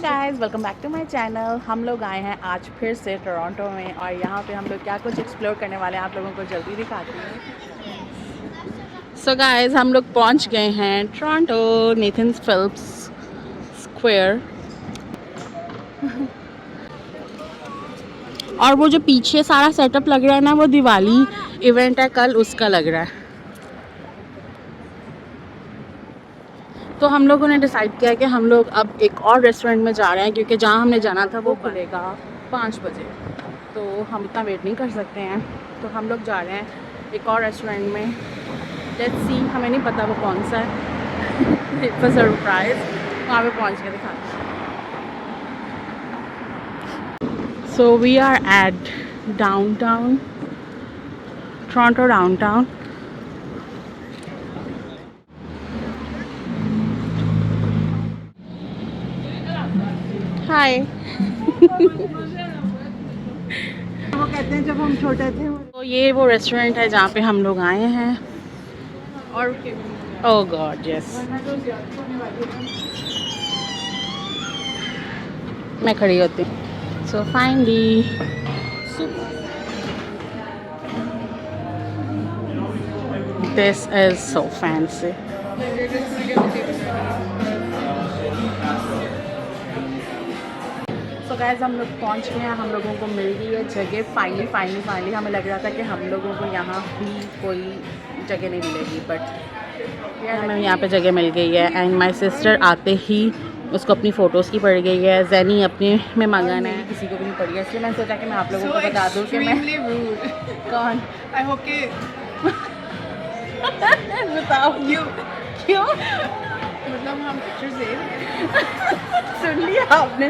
Guys, welcome back to my channel. हम लोग आए हैं आज फिर से टोरंटो में और यहाँ पे हम लोग क्या कुछ एक्सप्लोर करने वाले हैं आप लोगों को जल्दी दिखाती हूँ। सो गाइस, हम लोग पहुँच गए हैं टोरंटो नेथन्स फिलिप्स स्क्वायर। और वो जो पीछे सारा सेटअप लग रहा है ना, वो दिवाली इवेंट है कल, उसका लग रहा है। तो हम लोगों ने डिसाइड किया कि हम लोग अब एक और रेस्टोरेंट में जा रहे हैं क्योंकि जहाँ हमने जाना था वो खुलेगा 5 बजे, तो हम इतना वेट नहीं कर सकते हैं। तो हम लोग जा रहे हैं एक और रेस्टोरेंट में। लेट्स सी, हमें नहीं पता वो कौन सा है। इट्स अ सरप्राइज, वहाँ पे पहुँच के दिखाते हैं। So we are at downtown Toronto downtown. Hi. वो कहते हैं जब हम छोटे थे। तो ये वो रेस्टोरेंट है जहाँ पे हम लोग आए हैं। और ओह गॉड यस, मैं खड़ी होती हूँ। So finally this is so fancy. So guys, हम लोग पहुँच गए हैं। हम लोगों को मिल गई है जगह फाइनली। हमें लग रहा था कि हम लोगों को यहाँ भी कोई जगह नहीं मिलेगी, बट हमें यहाँ पे जगह मिल गई है। एंड माय सिस्टर आते ही उसको अपनी फ़ोटोज़ की पड़ गई है। जैनी अपने में मगन है, किसी को भी नहीं पड़ी है, इसलिए मैंने सोचा कि मैं आप लोगों को बता दूँ कि मैं कौन। आई होप कि बताओ क्यों मतलब हम पिक्चर्स दे रहे हैं। सुन लिया आपने,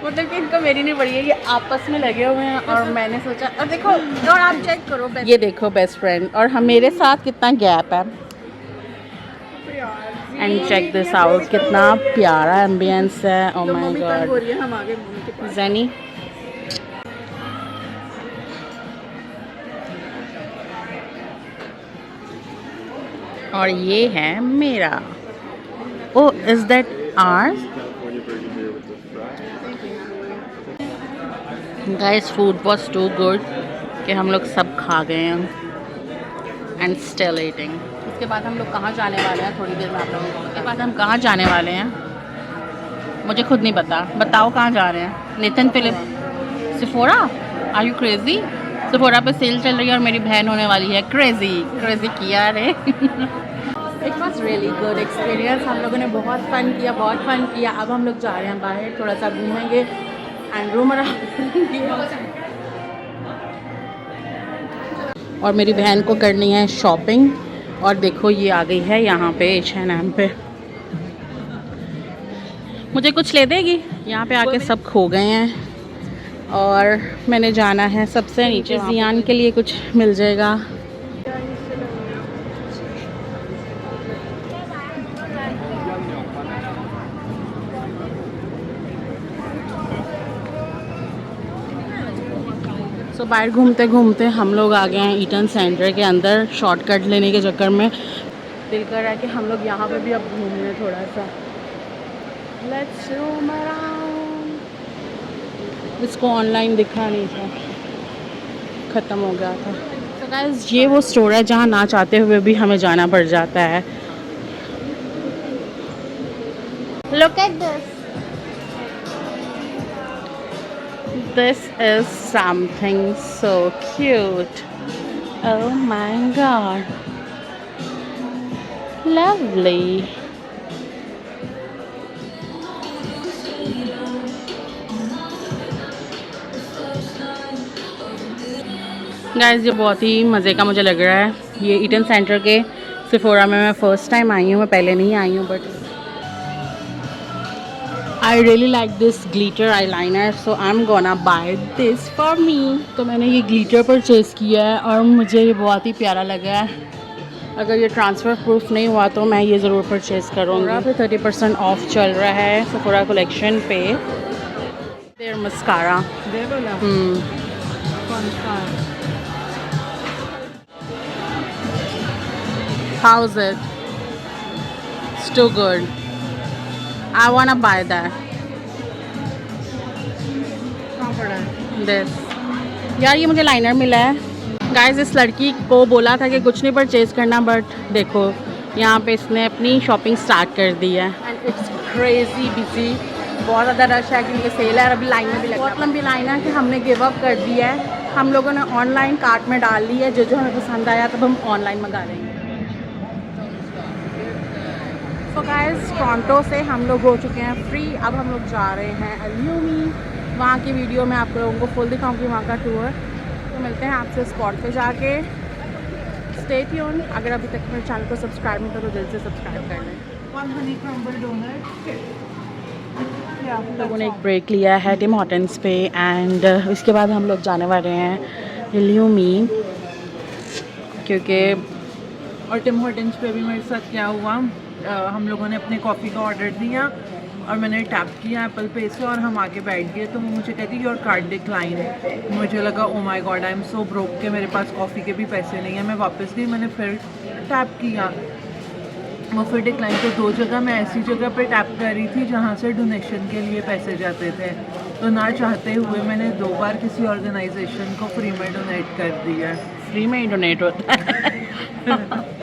मतलब कि इनको मेरी नहीं पड़ी है, ये आपस में लगे हुए हैं। और मैंने सोचा, और देखो, और आप चेक करो, ये देखो बेस्ट फ्रेंड और हम मेरे साथ कितना गैप है। एंड चेक दिस आउट, कितना प्यारा एम्बियंस है। Oh my God. हम आगे मम्मी के पास। जैनी और ये है मेरा। Oh, is that ours? Guys, food was too good कि हम लोग सब खा गए हैं एंड स्टिल ईटिंग। उसके बाद हम लोग कहाँ जाने वाले हैं थोड़ी देर में आप लोगों को। उसके बाद हम कहाँ जाने वाले हैं मुझे खुद नहीं पता, बताओ कहाँ जा रहे हैं। नेथन फिलिप सिफोरा, आर यू क्रेजी? सिफोरा पे सेल चल रही है और मेरी बहन होने वाली है क्रेजी किया रे। It was really good experience. हम लोगों ने बहुत फ़न किया। अब हम लोग जा रहे हैं बाहर, थोड़ा सा घूमेंगे एंड रूम और मेरी बहन को करनी है शॉपिंग। और देखो ये आ गई है यहाँ पे H&M पे। मुझे कुछ ले देगी? यहाँ पे आके सब खो गए हैं और मैंने जाना है सबसे नीचे। जियान के लिए कुछ मिल जाएगा। सो बाहर घूमते घूमते हम लोग आ गए हैं ईटन सेंटर के अंदर। शॉर्टकट लेने के चक्कर में दिल कर रहा है कि हम लोग यहाँ पे भी अब घूम लें थोड़ा सा। Let's roam around. इसको ऑनलाइन दिखा नहीं था, ख़त्म हो गया था। तो गाइस, ये वो स्टोर है जहाँ ना चाहते हुए भी हमें जाना पड़ जाता है। Look at this, this is something so cute. Oh my god, lovely. Guys, ये बहुत ही मज़े का मुझे लग रहा है। ये ईटन सेंटर के सिफोरा में मैं फ़र्स्ट टाइम आई हूँ, मैं पहले नहीं आई हूँ, but I really like this glitter eye liner, so I am gonna by this for me. तो मैंने ये ग्लिटर परचेज़ किया है और मुझे ये बहुत ही प्यारा लगा है। अगर ये ट्रांसफ़र प्रूफ नहीं हुआ तो मैं ये ज़रूर परचेज़ करूँगी। पे 30% ऑफ चल रहा है सिफोरा कलेक्शन पे। Their mascara. How's it? It's too good. I wanna buy that. This यार, ये मुझे लाइनर मिला है गाइस। इस लड़की को बोला था कि कुछ नहीं परचेज करना, बट देखो यहाँ पे इसने अपनी शॉपिंग स्टार्ट कर दी है। एंड इट्स क्रेजी बिजी, बहुत ज़्यादा रश है क्योंकि सेल है। अभी लाइन में भी लगी, बहुत लंबी लाइन है कि हमने गिव अप कर दिया है। हम लोगों ने ऑनलाइन कार्ट में डाल ली है, जो जो हमें पसंद आया तब हम ऑनलाइन मंगा लेंगे। तो गाइस टोरंटो से हम लोग हो चुके हैं फ्री। अब हम लोग जा रहे हैं अल्यूमी। वहाँ की वीडियो मैं आप लोगों को फुल दिखाऊंगी, वहाँ का टूर। तो मिलते हैं आपसे स्पॉट पे जाके। Stay tune. अगर अभी तक मेरे चैनल को सब्सक्राइब नहीं करो, जल्द से सब्सक्राइब कर लें। 1 honey crumble donut. हम लोगों ने एक ब्रेक लिया है टिम हॉर्टन्स पे, एंड इसके बाद हम लोग जाने वाले हैं अल्यूमी, क्योंकि और टिम हॉर्टन्स पे भी मेरे साथ क्या हुआ, हम लोगों ने अपने कॉफ़ी का ऑर्डर दिया और मैंने टैप किया एप्पल पे से और हम आके बैठ गए, तो वो मुझे कहती योर कार्ड डिक्लाइन। मुझे लगा oh my God, I am so broke के मेरे पास कॉफ़ी के भी पैसे नहीं है। मैं वापस गई, मैंने फिर टैप किया, वो फिर डिक्लाइन। तो 2 जगह मैं ऐसी जगह पे टैप कर रही थी जहाँ से डोनेशन के लिए पैसे जाते थे, तो ना चाहते हुए मैंने 2 बार किसी ऑर्गेनाइजेशन को फ्री में डोनेट कर दिया। फ्री में ही डोनेट होता है।